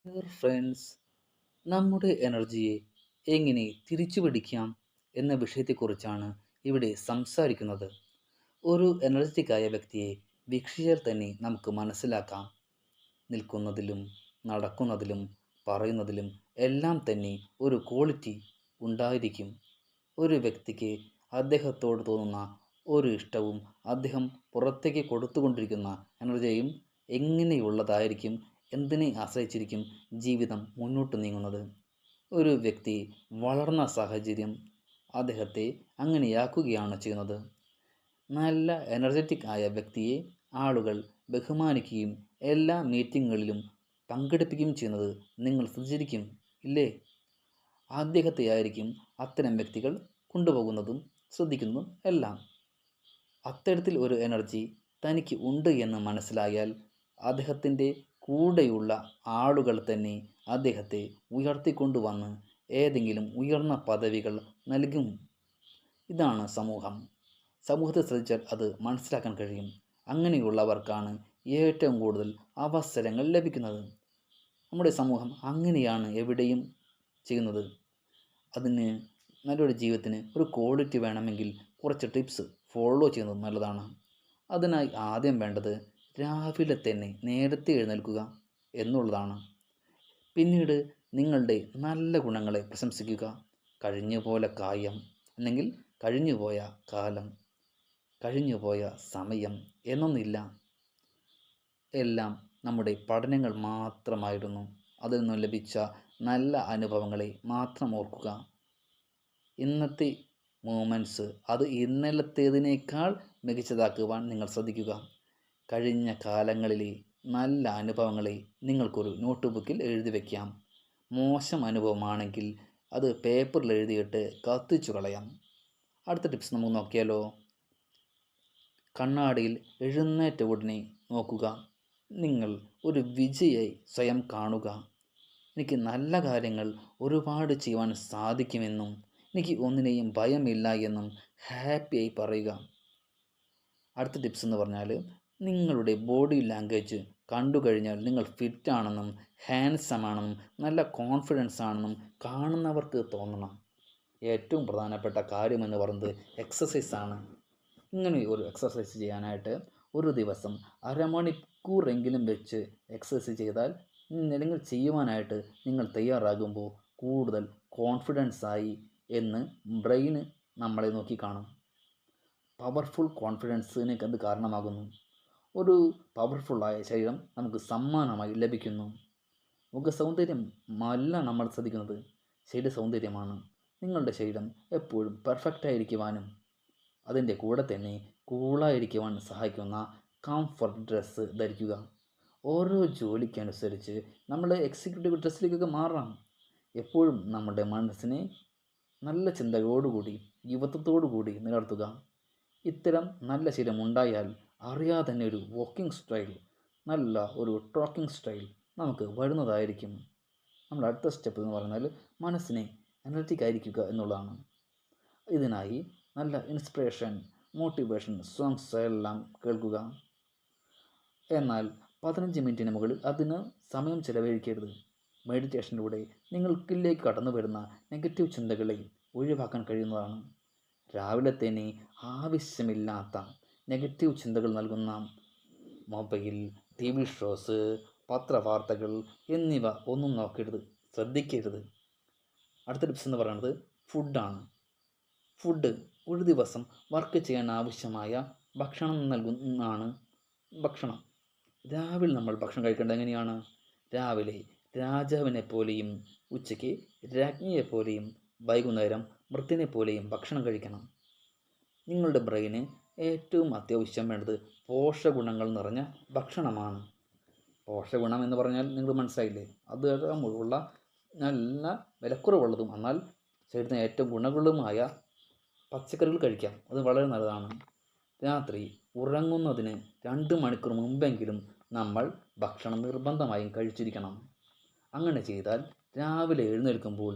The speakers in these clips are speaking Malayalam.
ഡിയർ ഫ്രണ്ട്സ്, നമ്മുടെ എനർജിയെ എങ്ങനെ തിരിച്ചുപിടിക്കാം എന്ന വിഷയത്തെക്കുറിച്ചാണ് ഇവിടെ സംസാരിക്കുന്നത്. ഒരു എനർജറ്റിക്കായ വ്യക്തിയെ വീക്ഷിച്ചാൽ തന്നെ നമുക്ക് മനസ്സിലാക്കാം. നിൽക്കുന്നതിലും നടക്കുന്നതിലും പറയുന്നതിലും എല്ലാം തന്നെ ഒരു ക്വാളിറ്റി ഉണ്ടായിരിക്കും. ഒരു വ്യക്തിക്ക് അദ്ദേഹത്തോട് തോന്നുന്ന ഒരു ഇഷ്ടവും അദ്ദേഹം പുറത്തേക്ക് കൊടുത്തുകൊണ്ടിരിക്കുന്ന എനർജിയും എങ്ങനെയുള്ളതായിരിക്കും, എന്തിനെ ആശ്രയിച്ചിരിക്കും ജീവിതം മുന്നോട്ട് നീങ്ങുന്നത്. ഒരു വ്യക്തി വളർന്ന സാഹചര്യം അദ്ദേഹത്തെ അങ്ങനെയാക്കുകയാണ് ചെയ്യുന്നത്. നല്ല എനർജറ്റിക് ആയ വ്യക്തിയെ ആളുകൾ ബഹുമാനിക്കുകയും എല്ലാ മീറ്റിങ്ങുകളിലും പങ്കെടുപ്പിക്കുകയും ചെയ്യുന്നത് നിങ്ങൾ ശ്രദ്ധിച്ചിരിക്കും, ഇല്ലേ? അദ്ദേഹത്തെയായിരിക്കും അത്തരം വ്യക്തികൾ കൊണ്ടുപോകുന്നതും ശ്രദ്ധിക്കുന്നതും എല്ലാം. അത്തരത്തിൽ ഒരു എനർജി തനിക്ക് ഉണ്ട് എന്ന് മനസ്സിലായാൽ അദ്ദേഹത്തിൻ്റെ കൂടെയുള്ള ആളുകൾ തന്നെ അദ്ദേഹത്തെ ഉയർത്തിക്കൊണ്ടുവന്ന് ഏതെങ്കിലും ഉയർന്ന പദവികൾ നൽകും. ഇതാണ് സമൂഹം. സമൂഹത്തെ ശ്രദ്ധിച്ചാൽ അത് മനസ്സിലാക്കാൻ കഴിയും. അങ്ങനെയുള്ളവർക്കാണ് ഏറ്റവും കൂടുതൽ അവസരങ്ങൾ ലഭിക്കുന്നത്. നമ്മുടെ സമൂഹം അങ്ങനെയാണ് എവിടെയും ചെയ്യുന്നത്. അതിന് നല്ലൊരു ജീവിതത്തിന് ഒരു ക്വാളിറ്റി വേണമെങ്കിൽ കുറച്ച് ടിപ്സ് ഫോളോ ചെയ്യുന്നത് നല്ലതാണ്. അതിനായി ആദ്യം വേണ്ടത് രാവിലെ തന്നെ നേരത്തെ എഴുന്നേൽക്കുക എന്നുള്ളതാണ്. പിന്നീട് നിങ്ങളുടെ നല്ല ഗുണങ്ങളെ പ്രശംസിക്കുക. കഴിഞ്ഞുപോയ കായം അല്ലെങ്കിൽ കഴിഞ്ഞുപോയ കാലം, കഴിഞ്ഞുപോയ സമയം എന്നൊന്നില്ല. എല്ലാം നമ്മുടെ പഠനങ്ങൾ മാത്രമായിരുന്നു. അതിൽ നിന്നും ലഭിച്ച നല്ല അനുഭവങ്ങളെ മാത്രം ഓർക്കുക. ഇന്നത്തെ മൂമെൻറ്റ്സ് അത് ഇന്നലത്തേതിനേക്കാൾ മികച്ചതാക്കുവാൻ നിങ്ങൾ ശ്രദ്ധിക്കുക. കഴിഞ്ഞ കാലങ്ങളിലെ നല്ല അനുഭവങ്ങളെ നിങ്ങൾക്കൊരു നോട്ട് ബുക്കിൽ എഴുതി വയ്ക്കാം. മോശം അനുഭവമാണെങ്കിൽ അത് പേപ്പറിൽ എഴുതിയിട്ട് കത്തിച്ചു കളയാം. അടുത്ത ടിപ്സ് നമുക്ക് നോക്കിയാലോ. കണ്ണാടിയിൽ എഴുന്നേറ്റ ഉടനെ നോക്കുക. നിങ്ങൾ ഒരു വിജയായി സ്വയം കാണുക. എനിക്ക് നല്ല കാര്യങ്ങൾ ഒരുപാട് ചെയ്യുവാൻ സാധിക്കുമെന്നും എനിക്ക് ഒന്നിനെയും ഭയമില്ല എന്നും ഹാപ്പിയായി പറയുക. അടുത്ത ടിപ്സ് എന്ന് പറഞ്ഞാൽ നിങ്ങളുടെ ബോഡി ലാംഗ്വേജ് കണ്ടു കഴിഞ്ഞാൽ നിങ്ങൾ ഫിറ്റാണെന്നും ഹാൻസം ആണെന്നും നല്ല കോൺഫിഡൻസ് ആണെന്നും കാണുന്നവർക്ക് തോന്നണം. ഏറ്റവും പ്രധാനപ്പെട്ട കാര്യമെന്ന് പറയുന്നത് എക്സസൈസാണ്. ഇങ്ങനെ ഒരു എക്സസൈസ് ചെയ്യാനായിട്ട് ഒരു ദിവസം അരമണിക്കൂറെങ്കിലും വെച്ച് എക്സസൈസ് ചെയ്താൽ അല്ലെങ്കിൽ ചെയ്യുവാനായിട്ട് നിങ്ങൾ തയ്യാറാകുമ്പോൾ കൂടുതൽ കോൺഫിഡൻസായി എന്ന് ബ്രെയിന് നമ്മളെ നോക്കി കാണും. പവർഫുൾ കോൺഫിഡൻസിന് അത് കാരണമാകുന്നു. ഒരു പവർഫുള്ളായ ശരീരം നമുക്ക് സമ്മാനമായി ലഭിക്കുന്നു. മുഖസൗന്ദര്യം അല്ല നമ്മൾ ശ്രദ്ധിക്കുന്നത്, ശരീര സൗന്ദര്യമാണ്. നിങ്ങളുടെ ശരീരം എപ്പോഴും പെർഫെക്റ്റ് ആയിരിക്കുവാനും അതിൻ്റെ കൂടെ തന്നെ കൂളായിരിക്കുവാൻ സഹായിക്കുന്ന കംഫർട്ട് ഡ്രസ്സ് ധരിക്കുക. ഓരോ ജോലിക്കനുസരിച്ച് നമ്മൾ എക്സിക്യൂട്ടീവ് ഡ്രസ്സിലേക്കൊക്കെ മാറാം. എപ്പോഴും നമ്മുടെ മനസ്സിനെ നല്ല ചിന്തകളോടുകൂടി യുവത്വത്തോടുകൂടി നിലനിർത്തുക. ഇത്തരം നല്ല ശീലം ഉണ്ടായാൽ അറിയാതെ തന്നെ ഒരു വാക്കിംഗ് സ്റ്റൈൽ, നല്ല ഒരു ടോക്കിംഗ് സ്റ്റൈൽ നമുക്ക് വരുന്നതായിരിക്കും. നമ്മൾ അടുത്ത സ്റ്റെപ്പ് എന്ന് പറഞ്ഞാൽ മനസ്സിനെ എനർജിക് ആയിരിക്കുക എന്നുള്ളതാണ്. ഇതിനായി നല്ല ഇൻസ്പിറേഷൻ, മോട്ടിവേഷൻ സോങ്സ് എല്ലാം കേൾക്കുക. എന്നാൽ 15 മിനിറ്റിന് മുകളിൽ അതിന് സമയം ചിലവഴിക്കരുത്. മെഡിറ്റേഷനിലൂടെ നിങ്ങൾക്കിലേക്ക് കടന്നു വരുന്ന നെഗറ്റീവ് ചിന്തകളെ ഒഴിവാക്കാൻ കഴിയുന്നതാണ്. രാവിലെ തന്നെ ആവശ്യമില്ലാത്ത നെഗറ്റീവ് ചിന്തകൾ നൽകുന്ന മൊബൈൽ, ടി വി ഷോസ്, പത്രവാർത്തകൾ എന്നിവ ഒന്നും നോക്കരുത്, ശ്രദ്ധിക്കരുത്. അടുത്ത ടിപ്സ് എന്ന് പറയുന്നത് ഫുഡാണ്. ഫുഡ് ഒരു ദിവസം വർക്ക് ചെയ്യാൻ ആവശ്യമായ ഭക്ഷണം നൽകുന്നതാണ് ഭക്ഷണം. രാവിലെ നമ്മൾ ഭക്ഷണം കഴിക്കേണ്ടത് എങ്ങനെയാണ്? രാവിലെ രാജാവിനെ പോലെയും ഉച്ചയ്ക്ക് രാജ്ഞിയെപ്പോലെയും വൈകുന്നേരം മൃത്തിനെ പോലെയും ഭക്ഷണം കഴിക്കണം. നിങ്ങളുടെ ബ്രെയിന് ഏറ്റവും അത്യാവശ്യം വേണ്ടത് പോഷകഗുണങ്ങൾ നിറഞ്ഞ ഭക്ഷണമാണ്. പോഷകഗുണം എന്ന് പറഞ്ഞാൽ നിങ്ങൾ മനസ്സിലായില്ലേ? അത് ഉള്ള നല്ല വിലക്കുറവുള്ളതും എന്നാൽ ശരീരത്തിന് ഏറ്റവും ഗുണങ്ങളുമായ പച്ചക്കറികൾ കഴിക്കാം. അത് വളരെ നല്ലതാണ്. രാത്രി ഉറങ്ങുന്നതിന് 2 മണിക്കൂർ മുമ്പെങ്കിലും നമ്മൾ ഭക്ഷണം നിർബന്ധമായും കഴിച്ചിരിക്കണം. അങ്ങനെ ചെയ്താൽ രാവിലെ എഴുന്നേൽക്കുമ്പോൾ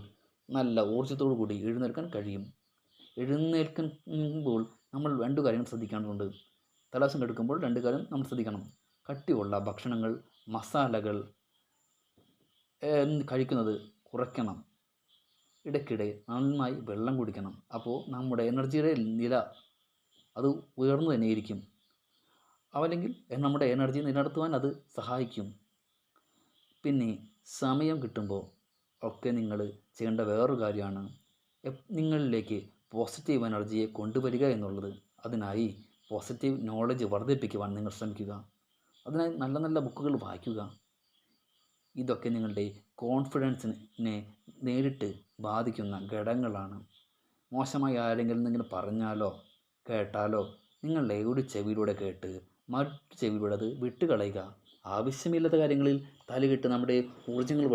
നല്ല ഊർജ്ജത്തോടു കൂടി എഴുന്നേൽക്കാൻ കഴിയും. എഴുന്നേൽക്കുമ്പോൾ നമ്മൾ 2 കാര്യങ്ങൾ ശ്രദ്ധിക്കേണ്ടതുണ്ട്. തലേദിവസം കിടക്കുമ്പോൾ 2 കാര്യം നമ്മൾ ശ്രദ്ധിക്കണം. കട്ടിയുള്ള ഭക്ഷണങ്ങൾ, മസാലകൾ കഴിക്കുന്നത് കുറയ്ക്കണം. ഇടയ്ക്കിടെ നന്നായി വെള്ളം കുടിക്കണം. അപ്പോൾ നമ്മുടെ എനർജിയുടെ നില അത് ഉയർന്നു തന്നെ ഇരിക്കും. അല്ലെങ്കിൽ നമ്മുടെ എനർജി നിലനിർത്തുവാൻ അത് സഹായിക്കും. പിന്നെ സമയം കിട്ടുമ്പോൾ ഒക്കെ നിങ്ങൾ ചെയ്യേണ്ട വേറൊരു കാര്യമാണ് നിങ്ങളിലേക്ക് പോസിറ്റീവ് എനർജിയെ കൊണ്ടുവരിക എന്നുള്ളത്. അതിനായി പോസിറ്റീവ് നോളജ് വർദ്ധിപ്പിക്കുവാൻ നിങ്ങൾ ശ്രമിക്കുക. അതിനായി നല്ല നല്ല ബുക്കുകൾ വായിക്കുക. ഇതൊക്കെ നിങ്ങളുടെ കോൺഫിഡൻസിനെ നേരിട്ട് ബാധിക്കുന്ന ഘടകങ്ങളാണ്. മോശമായി ആരെങ്കിലും എന്തെങ്കിലും പറഞ്ഞാലോ കേട്ടാലോ നിങ്ങളുടെ ഒരു ചെവിയിലൂടെ കേട്ട് മറ്റു ചെവിയിലൂടെ അത് വിട്ടുകളയുക. ആവശ്യമില്ലാത്ത കാര്യങ്ങളിൽ തലയിട്ട് നമ്മുടെ ഊർജ്ജങ്ങൾ